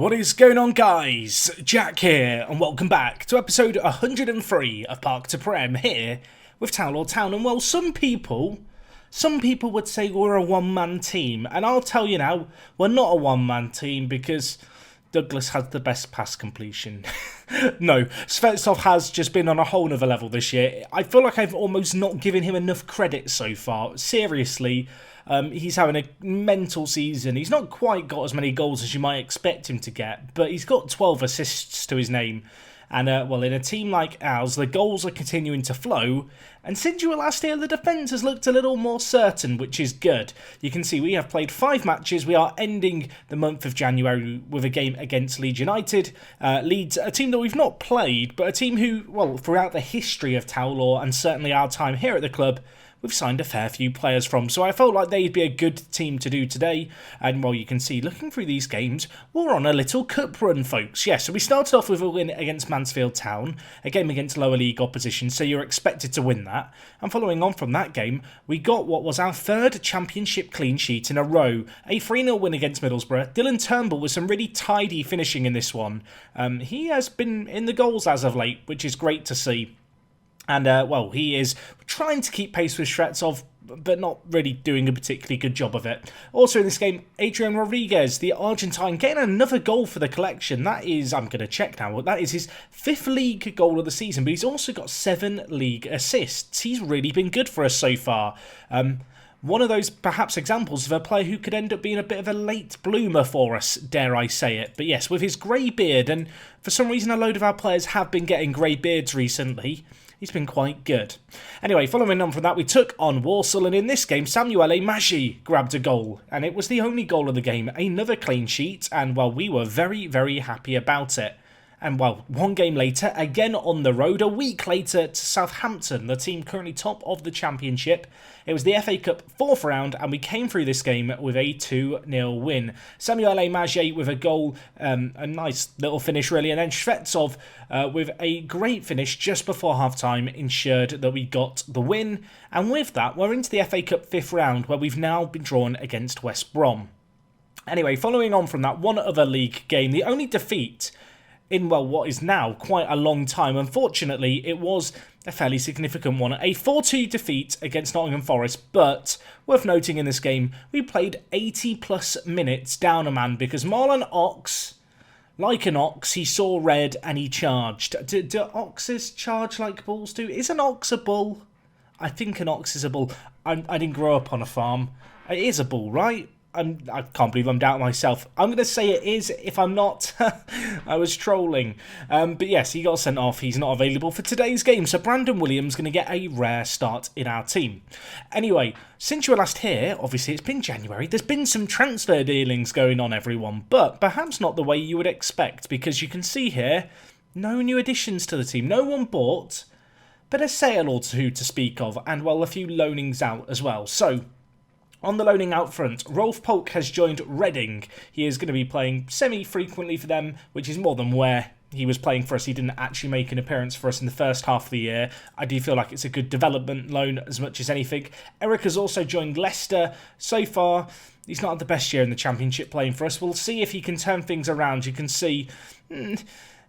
What is going on, guys? Jack here, and welcome back to episode 103 of Park to Prem here with Town Town. And well, some people would say we're a one-man team, and I'll tell you now, we're not a one-man team because Douglas has the best pass completion. No, Svetsov has just been on a whole nother level this year. I feel like I've almost not given him enough credit so far. Seriously, he's having a mental season. He's not quite got as many goals as you might expect him to get, but he's got 12 assists to his name. And, well, in a team like ours, the goals are continuing to flow. And since you were last here, the defence has looked a little more certain, which is good. You can see we have played 5 matches. We are ending the month of January with a game against Leeds United. Leeds, a team that we've not played, but a team who, well, throughout the history of Towlaw and certainly our time here at the club, we've signed a fair few players from, so I felt like they'd be a good team to do today. And well, you can see, looking through these games, we're on a little cup run, folks. Yeah, so we started off with a win against Mansfield Town, a game against lower league opposition, so you're expected to win that. And following on from that game, we got what was our 3rd championship clean sheet in a row, a 3-0 win against Middlesbrough. Dylan Turnbull with some really tidy finishing in this one. He has been in the goals as of late, which is great to see. And, well, he is trying to keep pace with Shvetsov, but not really doing a particularly good job of it. Also in this game, Adrian Rodriguez, the Argentine, getting another goal for the collection. That is, I'm going to check now, that is his 5th league goal of the season, but he's also got 7 league assists. He's really been good for us so far. One of those, perhaps, examples of a player who could end up being a bit of a late bloomer for us, dare I say it. But yes, with his grey beard, and for some reason a load of our players have been getting grey beards recently, he's been quite good. Anyway, following on from that, we took on Walsall, and in this game, Samuele Maggi grabbed a goal, and it was the only goal of the game, another clean sheet, and, well, we were very, very happy about it. And, well, one game later, again on the road, a week later to Southampton, the team currently top of the Championship. It was the FA Cup 4th round, and we came through this game with a 2-0 win. Samuele Maggi with a goal, a nice little finish really, and then Shvetsov with a great finish just before half-time ensured that we got the win. And with that, we're into the FA Cup 5th round, where we've now been drawn against West Brom. Anyway, following on from that, one other league game, the only defeat in, well, what is now quite a long time. Unfortunately, it was a fairly significant one. A 4-2 defeat against Nottingham Forest, but worth noting in this game, we played 80 plus minutes down a man because Marlon Ox, like an ox, he saw red and he charged. Do oxes charge like bulls do? Is an ox a bull? I think an ox is a bull. I didn't grow up on a farm. It is a bull, right? I can't believe I'm doubting myself. I'm going to say it is. If I'm not, I was trolling. But yes, he got sent off. He's not available for today's game. So Brandon Williams going to get a rare start in our team. Anyway, since you were last here, obviously it's been January. There's been some transfer dealings going on, everyone. But perhaps not the way you would expect. Because you can see here, no new additions to the team. No one bought, but a sale or two to speak of. And, well, a few loanings out as well. So on the loaning out front, Rolf Polk has joined Reading. He is going to be playing semi-frequently for them, which is more than where he was playing for us. He didn't actually make an appearance for us in the first half of the year. I do feel like it's a good development loan as much as anything. Eric has also joined Leicester. So far, he's not had the best year in the Championship playing for us. We'll see if he can turn things around. You can see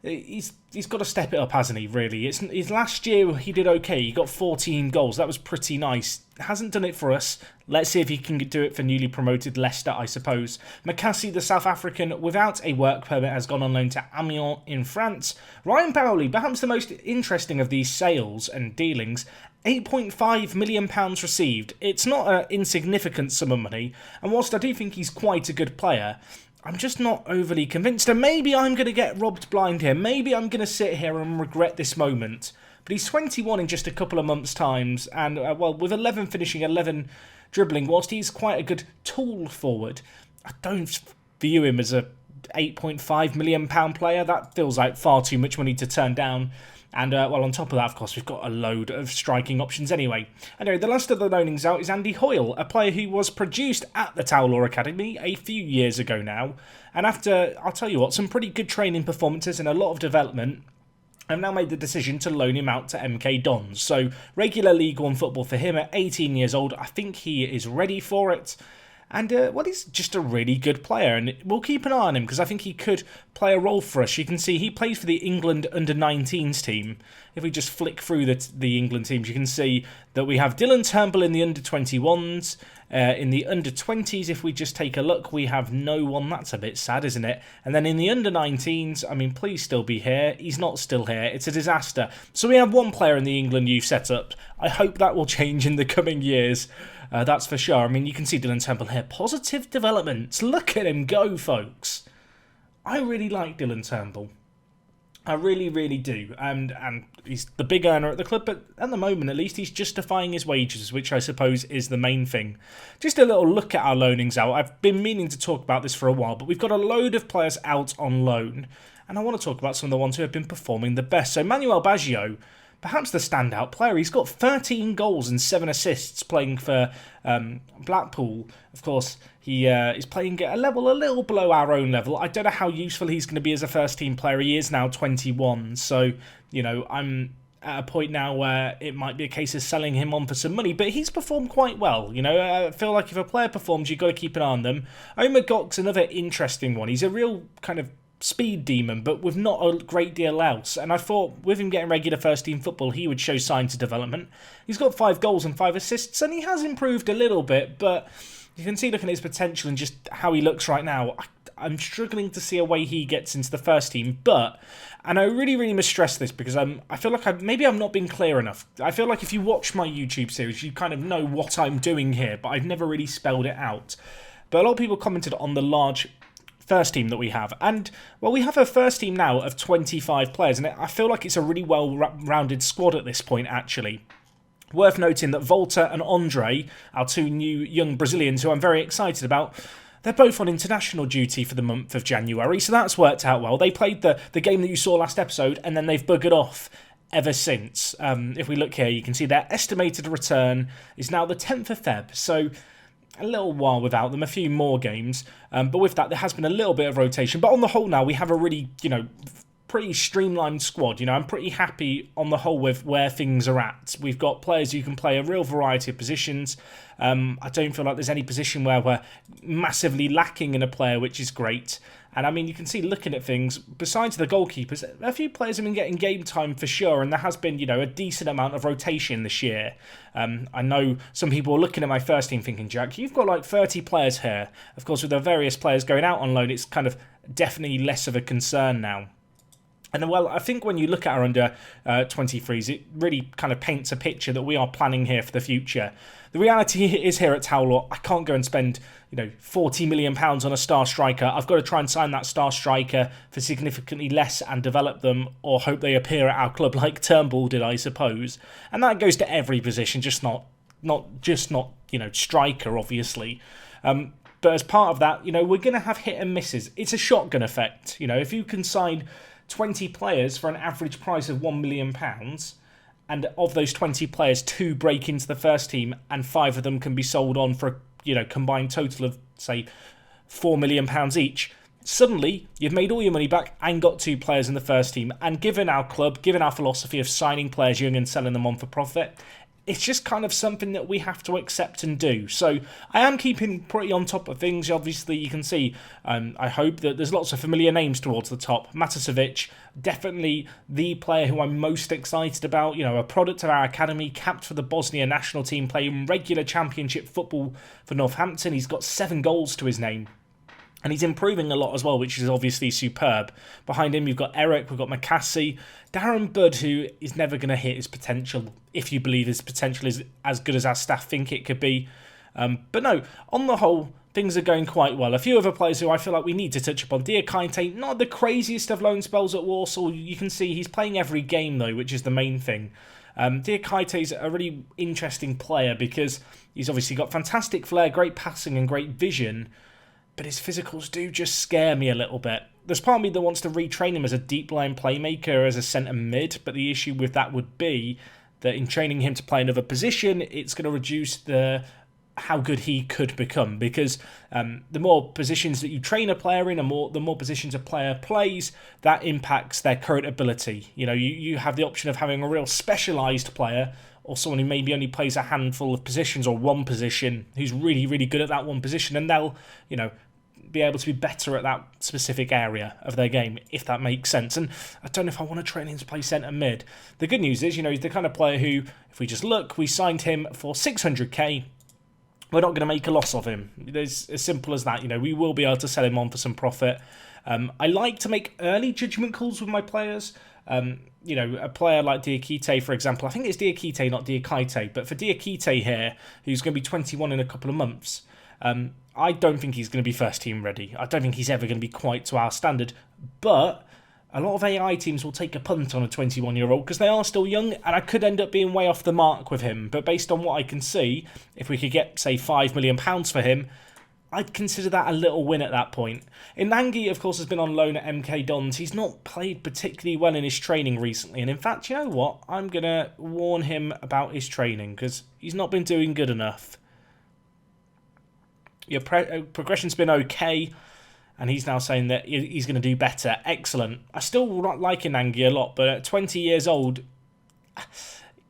he's got to step it up, hasn't he, really? His last year, he did okay. He got 14 goals. That was pretty nice. Hasn't done it for us. Let's see if he can do it for newly promoted Leicester, I suppose. Makassi, the South African, without a work permit, has gone on loan to Amiens in France. Ryan Bowley, perhaps the most interesting of these sales and dealings, £8.5 million received. It's not an insignificant sum of money, and whilst I do think he's quite a good player, I'm just not overly convinced, and maybe I'm going to get robbed blind here. Maybe I'm going to sit here and regret this moment. But he's 21 in just a couple of months' times, and, well, with 11 finishing, 11 dribbling, whilst he's quite a good tool forward, I don't view him as a £8.5 million player. That feels like far too much money to turn down. And, well, on top of that, of course, we've got a load of striking options anyway. Anyway, the last of the loanings out is Andy Hoyle, a player who was produced at the Towlaw Academy a few years ago now. And after, I'll tell you what, some pretty good training performances and a lot of development, I've now made the decision to loan him out to MK Dons. So, regular League One football for him at 18 years old. I think he is ready for it. And, well, he's just a really good player, and we'll keep an eye on him because I think he could play a role for us. You can see he plays for the England under-19s team. If we just flick through the England teams, you can see that we have Dylan Turnbull in the under-21s. In the under-20s, if we just take a look, we have no one. That's a bit sad, isn't it? And then in the under-19s, I mean, please still be here. He's not still here. It's a disaster. So we have one player in the England youth setup. I hope that will change in the coming years. That's for sure. I mean, you can see Dylan Turnbull here. Positive developments. Look at him go, folks. I really like Dylan Turnbull. I really, really do. And he's the big earner at the club, but at the moment, at least, he's justifying his wages, which I suppose is the main thing. Just a little look at our loanings out. I've been meaning to talk about this for a while, but we've got a load of players out on loan, and I want to talk about some of the ones who have been performing the best. So Manuel Baggio, perhaps the standout player. He's got 13 goals and 7 assists playing for Blackpool. Of course, he is playing at a level a little below our own level. I don't know how useful he's going to be as a first-team player. He is now 21, so, you know, I'm at a point now where it might be a case of selling him on for some money, but he's performed quite well. You know, I feel like if a player performs, you've got to keep an eye on them. Omar Gok's another interesting one. He's a real kind of speed demon, but with not a great deal else. And I thought with him getting regular first-team football, he would show signs of development. He's got 5 goals and 5 assists, and he has improved a little bit, but you can see looking at his potential and just how he looks right now, I'm struggling to see a way he gets into the first team, but, and I really, really must stress this because I feel like maybe I'm not being clear enough. I feel like if you watch my YouTube series, you kind of know what I'm doing here, but I've never really spelled it out. But a lot of people commented on the large first team that we have, and well, we have a first team now of 25 players, and I feel like it's a really well-rounded squad at this point, actually. Worth noting that Volta and Andre, our 2 new young Brazilians who I'm very excited about, they're both on international duty for the month of January, so that's worked out well. They played the game that you saw last episode, and then they've buggered off ever since. If we look here, you can see their estimated return is now the 10th of Feb, so a little while without them, a few more games, but with that there has been a little bit of rotation. But on the whole now, we have a really, you know, pretty streamlined squad. You know, I'm pretty happy on the whole with where things are at. We've got players who can play a real variety of positions. I don't feel like there's any position where we're massively lacking in a player, which is great. And I mean, you can see looking at things, besides the goalkeepers, a few players have been getting game time for sure, and there has been, you know, a decent amount of rotation this year. I know some people are looking at my first team thinking, Jack, you've got like 30 players here. Of course, with the various players going out on loan, it's kind of definitely less of a concern now. And well, I think when you look at our under 23s, it really kind of paints a picture that we are planning here for the future. The reality is here at Towler, I can't go and spend, you know, £40 million on a star striker. I've got to try and sign that star striker for significantly less and develop them, or hope they appear at our club like Turnbull did, I suppose. And that goes to every position, just not you know, striker, obviously. But as part of that, you know, we're going to have hit and misses. It's a shotgun effect. You know, if you can sign 20 players for an average price of £1 million, and of those 20 players, 2 break into the first team, and 5 of them can be sold on for a, you know, combined total of, say, £4 million each. Suddenly, you've made all your money back and got 2 players in the first team. And given our club, given our philosophy of signing players young and selling them on for profit, it's just kind of something that we have to accept and do. So I am keeping pretty on top of things. Obviously, you can see, I hope that there's lots of familiar names towards the top. Matasevic, definitely the player who I'm most excited about. You know, a product of our academy, capped for the Bosnia national team, playing regular championship football for Northampton. He's got 7 goals to his name. And he's improving a lot as well, which is obviously superb. Behind him, you've got Eric, we've got McCassie, Darren Budd, who is never going to hit his potential, if you believe his potential is as good as our staff think it could be. But no, on the whole, things are going quite well. A few other players who I feel like we need to touch upon. Diakite, not the craziest of loan spells at Walsall. You can see he's playing every game, though, which is the main thing. Diakite is a really interesting player because he's obviously got fantastic flair, great passing and great vision, but his physicals do just scare me a little bit. There's part of me that wants to retrain him as a deep line playmaker, as a centre mid, but the issue with that would be that in training him to play another position, it's going to reduce the how good he could become, because the more positions that you train a player in, the more positions a player plays, that impacts their current ability. You know, you have the option of having a real specialised player, or someone who maybe only plays a handful of positions or one position, who's really, really good at that one position, and they'll, you know, be able to be better at that specific area of their game, if that makes sense. And I don't know if I want to train him to play centre mid. The good news is, you know, he's the kind of player who, if we just look, we signed him for 600k. We're not going to make a loss of him. It's as simple as that. You know, we will be able to sell him on for some profit. I like to make early judgment calls with my players. You know, a player like Diakite, for example. I think it's Diakite, not Diakite. But for Diakite here, who's going to be 21 in a couple of months, I don't think he's going to be first team ready. I don't think he's ever going to be quite to our standard. But a lot of AI teams will take a punt on a 21-year-old because they are still young, and I could end up being way off the mark with him. But based on what I can see, if we could get, say, £5 million for him, I'd consider that a little win at that point. Inangi, of course, has been on loan at MK Dons. He's not played particularly well in his training recently. And in fact, you know what? I'm going to warn him about his training because he's not been doing good enough. Your progression's been okay, and he's now saying that he's going to do better. Excellent. I still like Inangi a lot, but at 20 years old,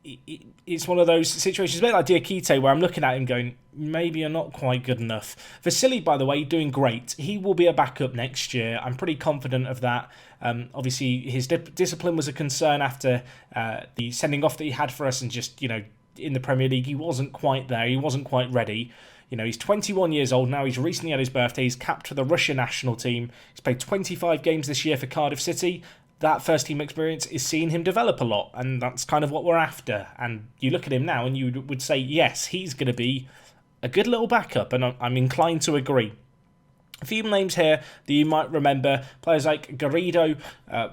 it's one of those situations, a bit like Diakite, where I'm looking at him going, maybe you're not quite good enough. Vasily, by the way, doing great. He will be a backup next year. I'm pretty confident of that. Obviously, his discipline was a concern after the sending off that he had for us, and just, you know, in the Premier League, he wasn't quite there. He wasn't quite ready. You know, he's 21 years old now. He's recently had his birthday. He's capped for the Russian national team. He's played 25 games this year for Cardiff City. That first team experience is seeing him develop a lot, and that's kind of what we're after. And you look at him now and you would say, yes, he's going to be a good little backup, and I'm inclined to agree. A few names here that you might remember. Players like Garrido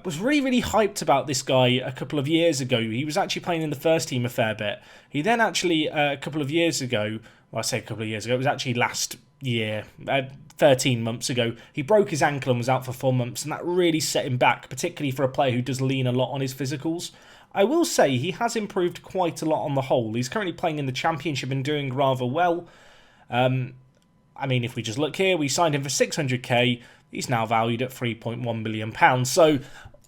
was really, really hyped about this guy a couple of years ago. He was actually playing in the first team a fair bit. He then actually, a couple of years ago, well, I say a couple of years ago, it was actually last year, 13 months ago, he broke his ankle and was out for 4 months, and that really set him back, particularly for a player who does lean a lot on his physicals. I will say he has improved quite a lot on the whole. He's currently playing in the Championship and doing rather well. I mean, if we just look here, we signed him for 600k. He's now valued at £3.1 million. So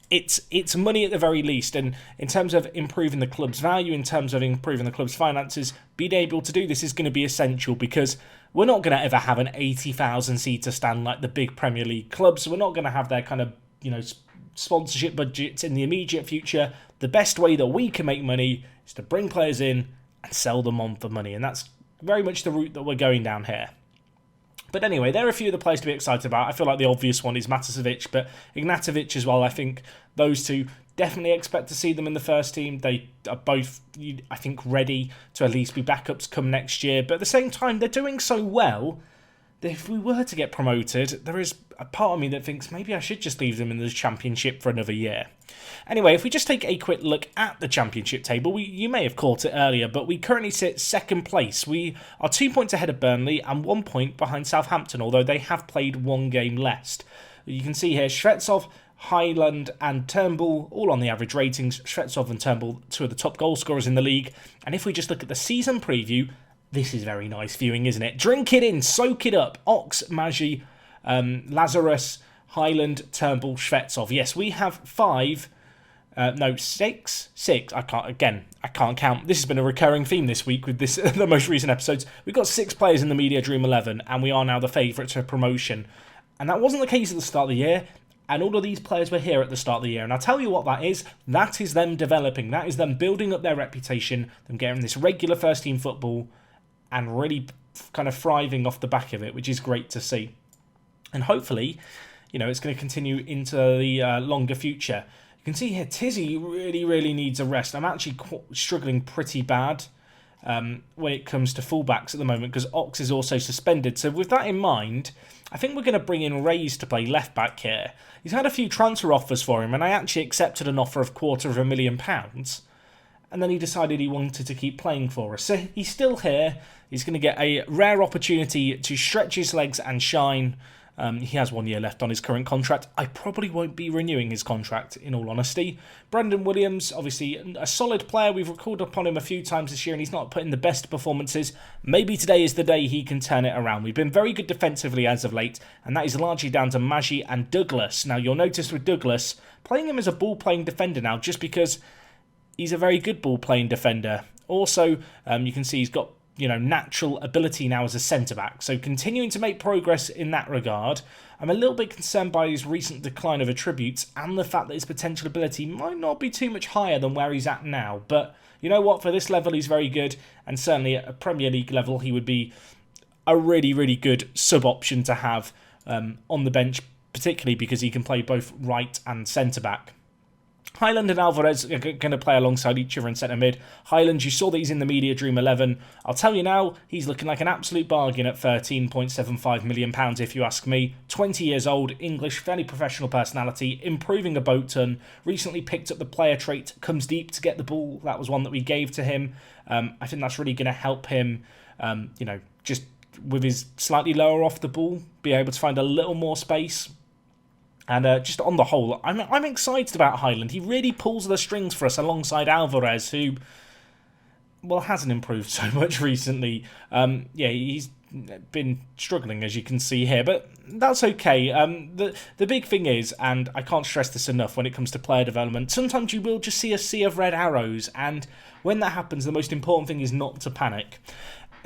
it's money at the very least. And in terms of improving the club's value, in terms of improving the club's finances, being able to do this is going to be essential, because we're not going to ever have an 80,000 seater stand like the big Premier League clubs. We're not going to have their kind of, you know, sponsorship budgets in the immediate future. The best way that we can make money is to bring players in and sell them on for money. And that's very much the route that we're going down here. But anyway, there are a few of the players to be excited about. I feel like the obvious one is Matasevic, but Ignatovic as well. I think those two, definitely expect to see them in the first team. They are both, I think, ready to at least be backups come next year. But at the same time, they're doing so well that if we were to get promoted, there is a part of me that thinks maybe I should just leave them in the Championship for another year. Anyway, if we just take a quick look at the Championship table, you may have caught it earlier, but we currently sit second place. We are 2 points ahead of Burnley and 1 point behind Southampton, although they have played one game less. You can see here Shvetsov, Highland and Turnbull, all on the average ratings. Shvetsov and Turnbull, two of the top goal scorers in the league. And if we just look at the season preview, this is very nice viewing, isn't it? Drink it in, soak it up. Ox, Maggi, Lazarus, Highland, Turnbull, Shvetsov. Yes, we have six. I can't count. This has been a recurring theme this week with this the most recent episodes. We've got 6 players in the Media Dream 11, and we are now the favourites for promotion. And that wasn't the case at the start of the year. And all of these players were here at the start of the year. And I'll tell you what that is. That is them developing. That is them building up their reputation, them getting this regular first-team football, and really kind of thriving off the back of it, which is great to see. And hopefully, you know, it's going to continue into the longer future. You can see here, Tizzy really, really needs a rest. I'm actually struggling pretty bad when it comes to fullbacks at the moment, because Ox is also suspended. So with that in mind, I think we're going to bring in Reyes to play left-back here. He's had a few transfer offers for him, and I actually accepted an offer of £250,000. And then he decided he wanted to keep playing for us. So he's still here. He's going to get a rare opportunity to stretch his legs and shine. He has 1 year left on his current contract. I probably won't be renewing his contract, in all honesty. Brandon Williams, obviously a solid player. We've recorded upon him a few times this year, and he's not put in the best performances. Maybe today is the day he can turn it around. We've been very good defensively as of late, and that is largely down to Maggi and Douglas. Now, you'll notice with Douglas, playing him as a ball-playing defender now, just because he's a very good ball-playing defender. Also, you can see he's got natural ability now as a centre-back. So continuing to make progress in that regard. I'm a little bit concerned by his recent decline of attributes and the fact that his potential ability might not be too much higher than where he's at now. But you know what? For this level, he's very good. And certainly at a Premier League level, he would be a really, really good sub-option to have on the bench, particularly because he can play both right and centre-back. Highland and Alvarez are going to play alongside each other in centre mid. Highland, you saw that he's in the Media Dream 11. I'll tell you now, he's looking like an absolute bargain at £13.75 million, if you ask me. 20 years old, English, fairly professional personality, improving a boat ton. Recently picked up the player trait, comes deep to get the ball. That was one that we gave to him. I think that's really going to help him, just with his slightly lower off the ball, be able to find a little more space. And just on the whole, I'm excited about Highland. He really pulls the strings for us alongside Alvarez, who, hasn't improved so much recently. He's been struggling, as you can see here, but that's okay. The big thing is, and I can't stress this enough when it comes to player development, sometimes you will just see a sea of red arrows, and when that happens, the most important thing is not to panic.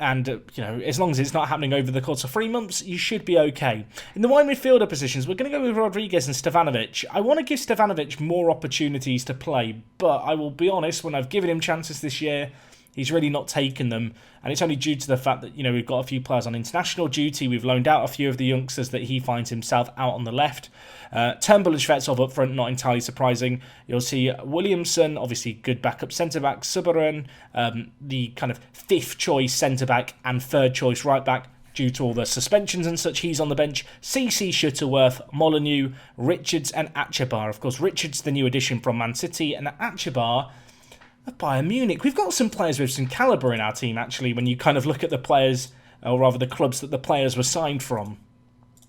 And, as long as it's not happening over the course of 3 months, you should be okay. In the wide midfielder positions, we're going to go with Rodriguez and Stevanovic. I want to give Stevanovic more opportunities to play, but I will be honest, when I've given him chances this year, he's really not taken them. And it's only due to the fact that, we've got a few players on international duty. We've loaned out a few of the youngsters that he finds himself out on the left. Turnbull and Shvetsov up front, not entirely surprising. You'll see Williamson, obviously good backup centre-back. Subaran, the kind of fifth choice centre-back and third choice right-back. Due to all the suspensions and such, he's on the bench. CC Shuttleworth, Molyneux, Richards and Achabar. Of course, Richards, the new addition from Man City, and Achabar of Bayern Munich. We've got some players with some calibre in our team, actually, when you kind of look at the players, or rather the clubs that the players were signed from.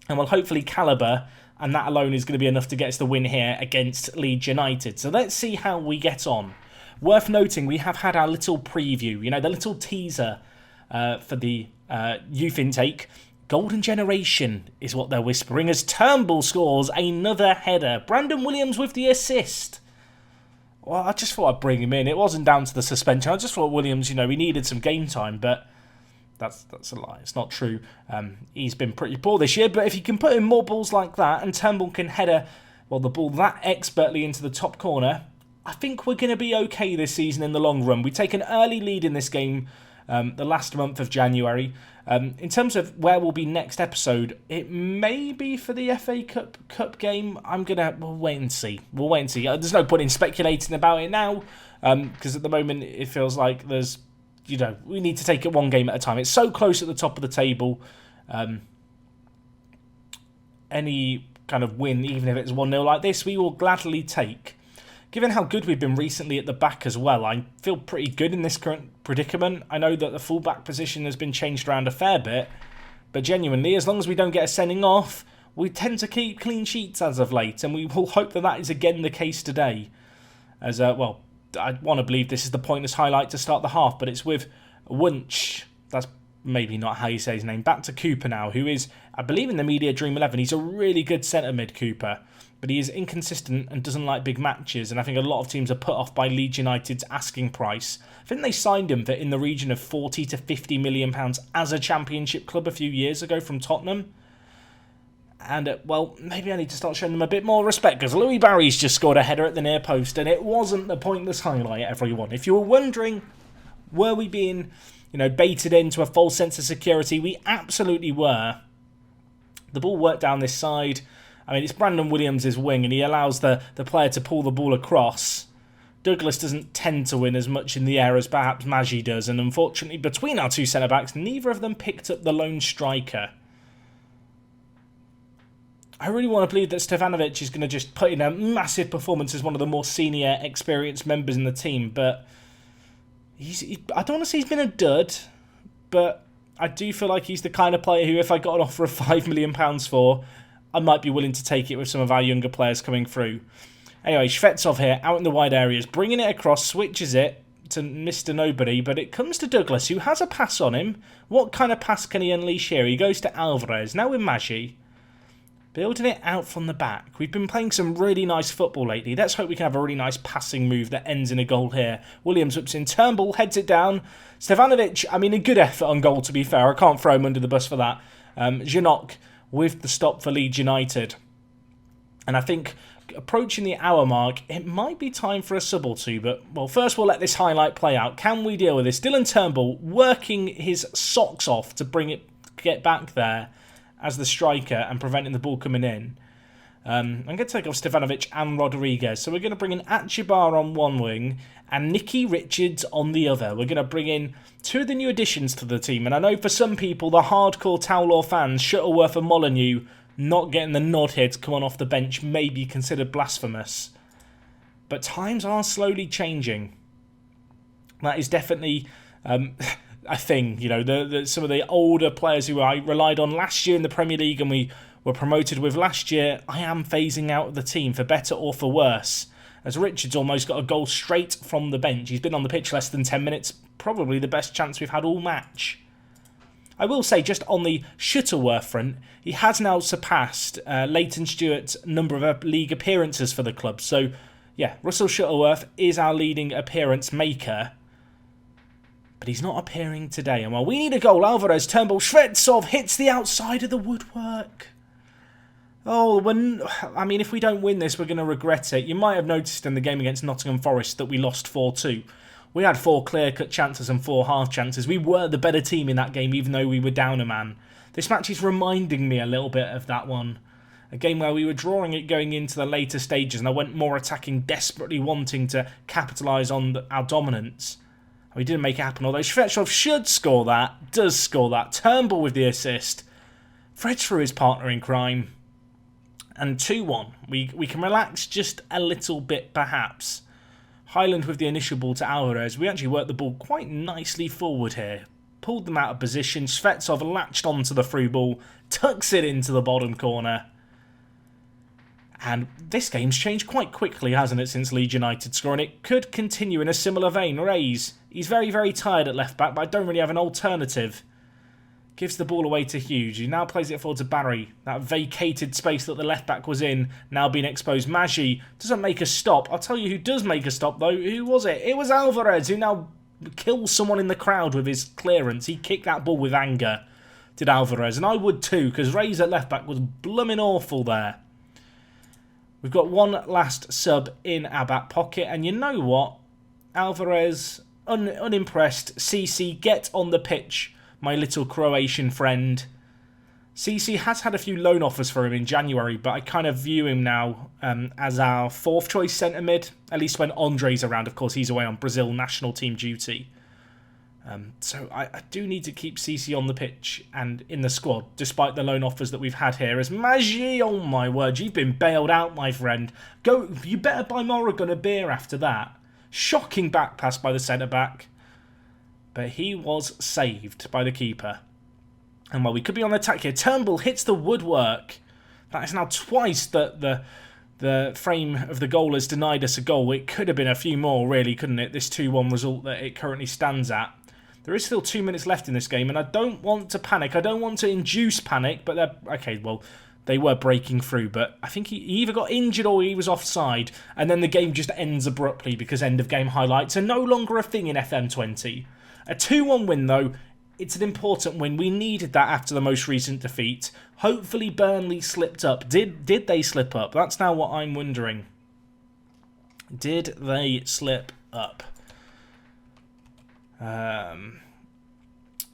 And hopefully calibre, and that alone is going to be enough to get us the win here against Leeds United. So let's see how we get on. Worth noting, we have had our little preview, the little teaser for the youth intake. Golden generation is what they're whispering as Turnbull scores another header. Brandon Williams with the assist. Well, I just thought I'd bring him in. It wasn't down to the suspension. I just thought Williams, he needed some game time, but that's a lie. It's not true. He's been pretty poor this year, but if you can put in more balls like that and Turnbull can header, the ball that expertly into the top corner, I think we're going to be okay this season in the long run. We take an early lead in this game the last month of January. In terms of where we'll be next episode, it may be for the FA Cup game. We'll wait and see. There's no point in speculating about it now, because at the moment it feels like there's, we need to take it one game at a time. It's so close at the top of the table. Any kind of win, even if it's 1-0 like this, we will gladly take. Given how good we've been recently at the back as well, I feel pretty good in this current predicament. I know that the full-back position has been changed around a fair bit, but genuinely, as long as we don't get a sending off, we tend to keep clean sheets as of late, and we will hope that that is again the case today. As I want to believe this is the pointless highlight to start the half, but it's with Wunsch. That's maybe not how you say his name. Back to Cooper now, who is, I believe, in the Media Dream 11. He's a really good centre mid, Cooper. But he is inconsistent and doesn't like big matches, and I think a lot of teams are put off by Leeds United's asking price. I think they signed him for in the region of £40 to £50 million as a championship club a few years ago from Tottenham. And, maybe I need to start showing them a bit more respect, because Louis Barry's just scored a header at the near post, and it wasn't the pointless highlight, everyone. If you were wondering, were we being, baited into a false sense of security, we absolutely were. The ball worked down this side. I mean, it's Brandon Williams' wing, and he allows the player to pull the ball across. Douglas doesn't tend to win as much in the air as perhaps Maggi does, and unfortunately, between our two centre-backs, neither of them picked up the lone striker. I really want to believe that Stevanovic is going to just put in a massive performance as one of the more senior, experienced members in the team, but I don't want to say he's been a dud, but I do feel like he's the kind of player who, if I got an offer of £5 million for, I might be willing to take it with some of our younger players coming through. Anyway, Shvetsov here, out in the wide areas, bringing it across, switches it to Mr. Nobody, but it comes to Douglas, who has a pass on him. What kind of pass can he unleash here? He goes to Alvarez, now with Maggi. Building it out from the back. We've been playing some really nice football lately. Let's hope we can have a really nice passing move that ends in a goal here. Williams whips in. Turnbull heads it down. Stefanovic, I mean, a good effort on goal, to be fair. I can't throw him under the bus for that. Janok with the stop for Leeds United. And I think approaching the hour mark, it might be time for a sub or two. But, well, first we'll let this highlight play out. Can we deal with this? Dylan Turnbull working his socks off to get back there as the striker and preventing the ball coming in. I'm going to take off Stefanovic and Rodriguez. So we're going to bring in Achibar on one wing and Nicky Richards on the other. We're going to bring in two of the new additions to the team. And I know for some people, the hardcore Towlaw fans, Shuttleworth and Molyneux, not getting the nod here to come on off the bench may be considered blasphemous. But times are slowly changing. That is definitely a thing. You know, some of the older players who I relied on last year in the Premier League and we were promoted with last year, I am phasing out of the team for better or for worse. As Richards almost got a goal straight from the bench. He's been on the pitch less than 10 minutes. Probably the best chance we've had all match. I will say, just on the Shuttleworth front, he has now surpassed Leighton Stewart's number of league appearances for the club. So, yeah, Russell Shuttleworth is our leading appearance maker. But he's not appearing today. And while we need a goal, Alvarez, Turnbull, Shvetsov hits the outside of the woodwork. Oh, I mean, if we don't win this, we're going to regret it. You might have noticed in the game against Nottingham Forest that we lost 4-2. We had 4 clear-cut chances and 4 half chances. We were the better team in that game, even though we were down a man. This match is reminding me a little bit of that one. A game where we were drawing it going into the later stages, and I went more attacking, desperately wanting to capitalise on our dominance. We didn't make it happen, although Shvetsov should score that, does score that. Turnbull with the assist. Fred's through his partner in crime. And 2-1. We can relax just a little bit, perhaps. Highland with the initial ball to Alvarez. We actually worked the ball quite nicely forward here. Pulled them out of position. Shvetsov latched onto the through ball. Tucks it into the bottom corner. And this game's changed quite quickly, hasn't it, since Leeds United scored? And it could continue in a similar vein. Reyes, he's very, very tired at left-back, but I don't really have an alternative. Gives the ball away to Hughes, who now plays it forward to Barry. That vacated space that the left-back was in, now being exposed. Maggi doesn't make a stop. I'll tell you who does make a stop, though. Who was it? It was Alvarez, who now kills someone in the crowd with his clearance. He kicked that ball with anger, did Alvarez. And I would too, because Reyes at left-back was blooming awful there. We've got one last sub in our back pocket. And you know what? Alvarez, unimpressed. CC, get on the pitch, my little Croatian friend. CC has had a few loan offers for him in January, but I kind of view him now as our 4th choice centre mid. At least when Andre's around, of course, he's away on Brazil national team duty. So I do need to keep CC on the pitch and in the squad, despite the loan offers that we've had here. As Maggi, oh my word, you've been bailed out, my friend. You better buy Morrigan a beer after that. Shocking back pass by the centre-back. But he was saved by the keeper. And while we could be on attack here, Turnbull hits the woodwork. That is now twice that the frame of the goal has denied us a goal. It could have been a few more, really, couldn't it? This 2-1 result that it currently stands at. There is still 2 minutes left in this game, and I don't want to panic. I don't want to induce panic, but they're... Okay, well, they were breaking through, but I think he either got injured or he was offside, and then the game just ends abruptly because end-of-game highlights are no longer a thing in FM20. A 2-1 win, though, it's an important win. We needed that after the most recent defeat. Hopefully Burnley slipped up. Did they slip up? That's now what I'm wondering. Did they slip up?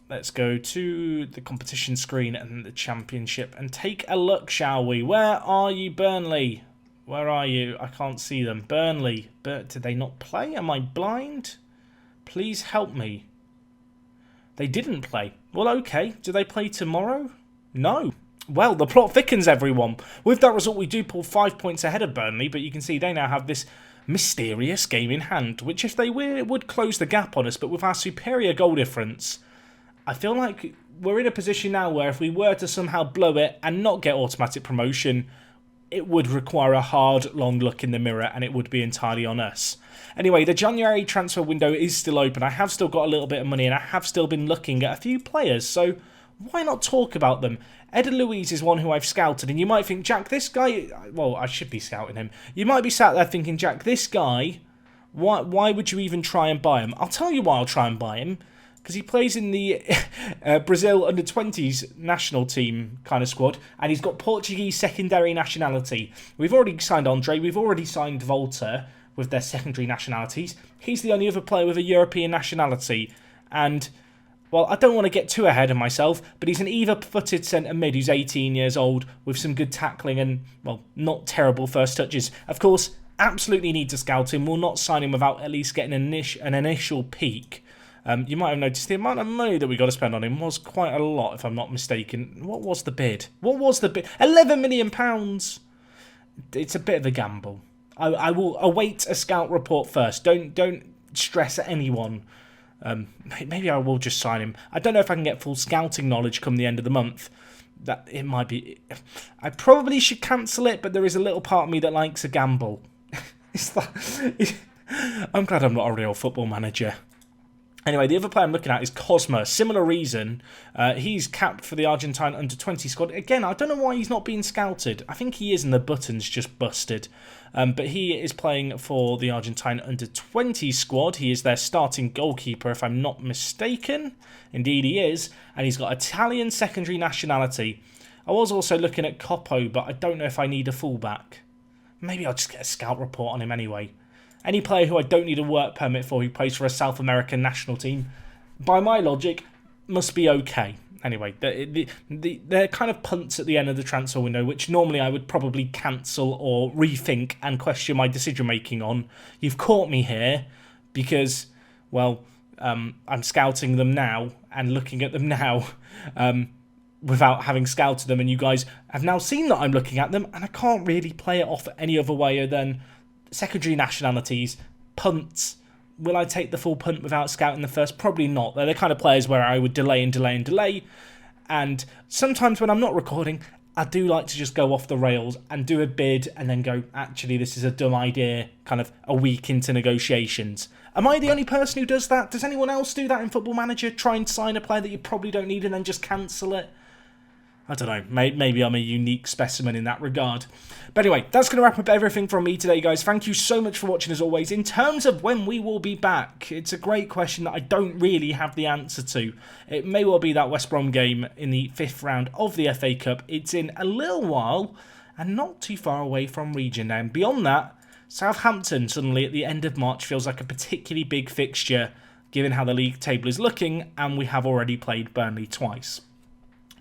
Let's go to the competition screen and the championship and take a look, shall we? Where are you, Burnley? Where are you? I can't see them. Burnley. Did they not play? Am I blind? Please help me. They didn't play. Well, okay. Do they play tomorrow? No. Well, the plot thickens, everyone. With that result, we do pull 5 points ahead of Burnley, but you can see they now have this mysterious game in hand, which if they win, it would close the gap on us, but with our superior goal difference, I feel like we're in a position now where if we were to somehow blow it and not get automatic promotion, it would require a hard, long look in the mirror, and it would be entirely on us. Anyway, the January transfer window is still open. I have still got a little bit of money, and I have still been looking at a few players, so why not talk about them? Ed Louise is one who I've scouted, and you might think, Jack, this guy... Well, I should be scouting him. You might be sat there thinking, Jack, this guy, why would you even try and buy him? I'll tell you why I'll try and buy him. Because he plays in the Brazil under-20s national team kind of squad, and he's got Portuguese secondary nationality. We've already signed Andre, we've already signed Volta with their secondary nationalities. He's the only other player with a European nationality, and... Well, I don't want to get too ahead of myself, but he's an either-footed centre-mid who's 18 years old with some good tackling and, well, not terrible first touches. Of course, absolutely need to scout him. We'll not sign him without at least getting an initial peek. You might have noticed the amount of money that we got to spend on him was quite a lot, if I'm not mistaken. What was the bid? What was the bid? £11 million! It's a bit of a gamble. I will await a scout report first. Don't stress at anyone. Maybe I will just sign him. I don't know if I can get full scouting knowledge come the end of the month. That it might be... I probably should cancel it, but there is a little part of me that likes a gamble. I'm glad I'm not a real football manager. Anyway, the other player I'm looking at is Cosma. Similar reason. He's capped for the Argentine under-20 squad. Again, I don't know why he's not being scouted. I think he is, and the button's just busted. But he is playing for the Argentine under-20 squad. He is their starting goalkeeper, if I'm not mistaken. Indeed, he is. And he's got Italian secondary nationality. I was also looking at Coppo, but I don't know if I need a fullback. Maybe I'll just get a scout report on him anyway. Any player who I don't need a work permit for who plays for a South American national team, by my logic, must be okay. Anyway, they're kind of punts at the end of the transfer window, which normally I would probably cancel or rethink and question my decision-making on. You've caught me here because, well, I'm scouting them now and looking at them now without having scouted them, and you guys have now seen that I'm looking at them, and I can't really play it off any other way than... Secondary nationalities, punts. Will I take the full punt without scouting the first? Probably not. They're the kind of players where I would delay and delay and delay. And sometimes when I'm not recording, I do like to just go off the rails and do a bid and then go, actually, this is a dumb idea, kind of a week into negotiations. Am I the only person who does that? Does anyone else do that in Football Manager? Try and sign a player that you probably don't need and then just cancel it? I don't know, maybe I'm a unique specimen in that regard. But anyway, that's going to wrap up everything from me today, guys. Thank you so much for watching, as always. In terms of when we will be back, it's a great question that I don't really have the answer to. It may well be that West Brom game in the 5th round of the FA Cup. It's in a little while and not too far away from region now. And beyond that, Southampton suddenly at the end of March feels like a particularly big fixture, given how the league table is looking, and we have already played Burnley twice.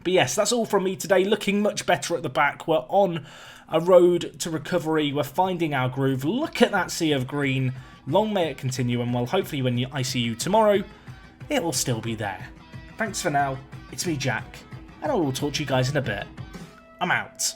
But yes, that's all from me today, looking much better at the back. We're on a road to recovery. We're finding our groove. Look at that sea of green. Long may it continue, and well, hopefully when I see you tomorrow, it will still be there. Thanks for now. It's me, Jack, and I will talk to you guys in a bit. I'm out.